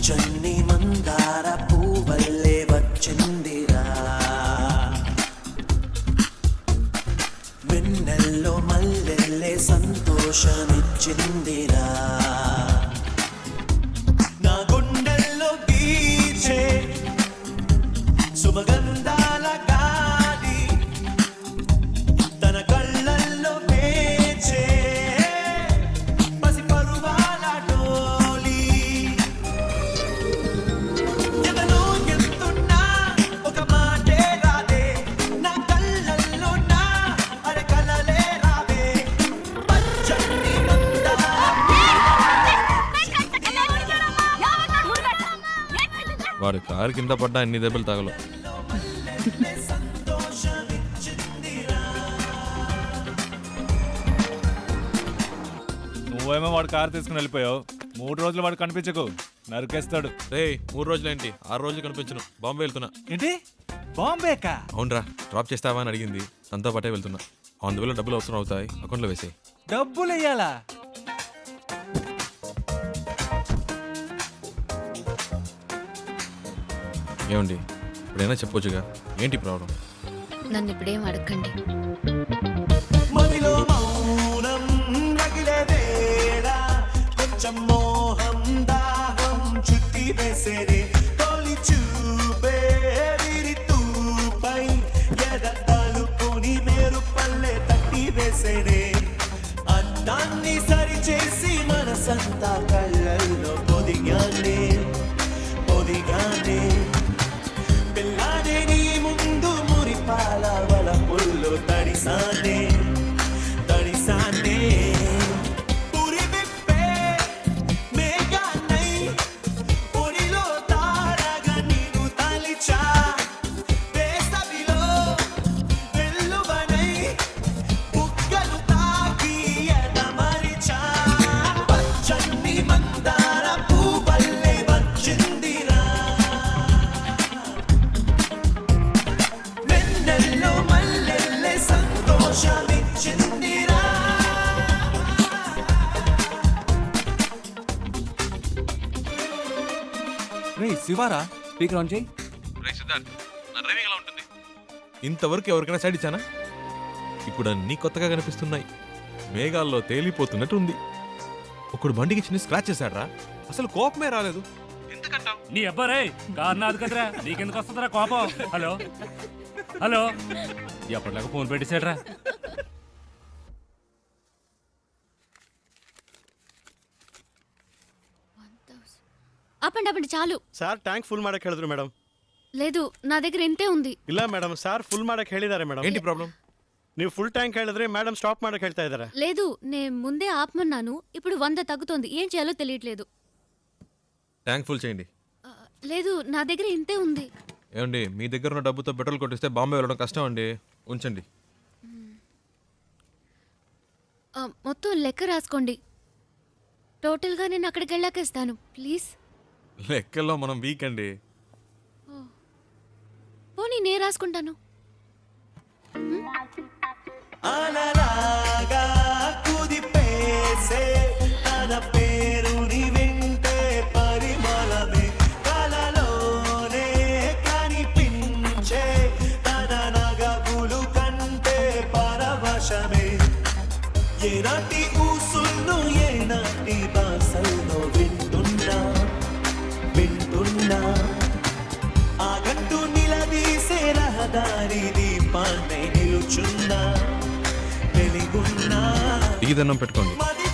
పచ్చని మందార పూవల్లే వచ్చిందిరా వెన్నెల్లో మల్లెల్లే సంతోషమిచ్చిందిరా నా గుండెల్లో బీచే సుమగంధాల గాలి తన కళ్ళల్లో పేచే పసి పరువాల డోలి ఎదలో ఎంతున్నా ఒక మాటే రాదే నా కళ్ళల్లో నా అరే కలలే రాదే పచ్చని మందార వాడు కారు కింద పడ్డా ఎన్ని దెబ్బలు తగలు. నువ్వేమో వాడు కారు తీసుకుని వెళ్ళిపోయావు. 3 రోజులు వాడు కనిపించకు, నరికేస్తాడు. రే 3 రోజులు ఏంటి 6 రోజులు కనిపించను. బాంబే వెళ్తున్నా. ఏంటి బాంబేకా? అవునరా, డ్రాప్ చేస్తావా అని అడిగింది. తనతో పాటే వెళ్తున్నా. అందువల్ల డబ్బులు అవసరం అవుతాయి, అకౌంట్లో వేసేయి. డబ్బులు వెయ్యాలా? ఏమండి ఇప్పుడైనా చెప్పొచ్చుగా, ఏంటి ప్రాబ్లం? నన్ను ఇప్పుడేం అడగండి. మదిలో మౌనం రగిలే వేళ కొంచెం మోహం దాహం చుట్టి వేసేనే తొలి చూపే విరితూపై ఎద తలుపుని మేరు పల్లె తట్టి వేసేనే అందాన్ని సరిచేసి మనసంతా కళ్ళల్లో పొదిగానే పొదిగానే పిల్లాడే నీ ముందు మురిపాల వల పుల్లో తడిసానే తడిసానే పురి విప్పే మేఘాన్నై పొడిలో తారగా నీవు తలిచా వేసవిలో వెల్లువనై బుగ్గలు తాకి ఎదమరిచా పచ్చని మందార పూవల్లే వచ్చిందిరా వెన్నెల్లో మల్లెల్లే సంతోషమిచ్చిందిరా రే శివారా, స్పీకర్ ఆన్ చేయి. రే సిద్ధార్థ్, నా డ్రైవింగ్ ఎలా ఉంటుంది? ఇంతవరకు ఎవరికైనా సైడ్ ఇచ్చానా? ఇప్పుడు అన్నీ కొత్తగా కనిపిస్తున్నాయి. మేఘాల్లో తేలిపోతున్నట్టు ఉంది. ఒకడు బండికి చిన్న స్క్రాచ్ చేశాడ్రా, అసలు కోపమే రాలేదు. ఎందుకంటావు? నీ అబ్బారే కారు నాది కదరా, నీకెందుకు వస్తుందిరా కోపం? హలో హలో, ఎప్పటిలాగా ఫోన్ పెట్టేశాడ్రా. ఆపండి ఆపండి చాలు. ಸಾರ್ ಟ್ಯಾಂಕ್ ಫುಲ್ ಮಾಡಕ್ಕೆ ಹೇಳಿದ್ರು ಮೇಡಮ್. లేదు నా దగ్గర ఇంతే ఉంది. ಇಲ್ಲ ಮೇಡಮ್, ಸಾರ್ ಫುಲ್ ಮಾಡಕ್ಕೆ ಹೇಳಿದ್ದಾರೆ ಮೇಡಮ್. ఏంటి ప్రాబ్లం? ನೀವು ಫುಲ್ ಟ್ಯಾಂಕ್ ಹೇಳಿದ್ರೆ ಮೇಡಮ್ ಸ್ಟಾಪ್ ಮಾಡಕ್ಕೆ ಹೇಳ್ತಾ ಇದ್ದಾರೆ. లేదు నేను ముందే ఆపమన్నాను. ఇప్పుడు 100 తగ్గుతోంది. ఏం చేయాలో తెలియట్లేదు. ట్యాంక్ ఫుల్ చేయండి. లేదు నా దగ్గర ఇంతే ఉంది. ఏమండి, మీ దగ్గర ఉన్న డబ్బుతో పెట్రోల్ కొట్టిస్తే బాంబే వెళ్ళడం కష్టం అండి. ఉంచండి. మొత్తం లెక్క రాసుకోండి. టోటల్గా నేను అక్కడికి వెళ్ళాక ఇస్తాను ప్లీజ్. లెక్కల్లో మనం వీక్ అండి. పోనీ నేను రాసుకుంటాను. అనలాగా కుదిపేసే తన పేరుని వింటే పరిమళమే కలలోనే కనిపించే తన నగబులు కంటే పరవశమే ఏనాటి ఊసులను ఏనాటి బాసల్లో వింటున్నా వింటున్నా ఆ గంటు నిలదీసే రహదారి దీపాన్ని నిలుచున్నా వెలిగున్నా ఈ దండం పెట్టుకోండి. మది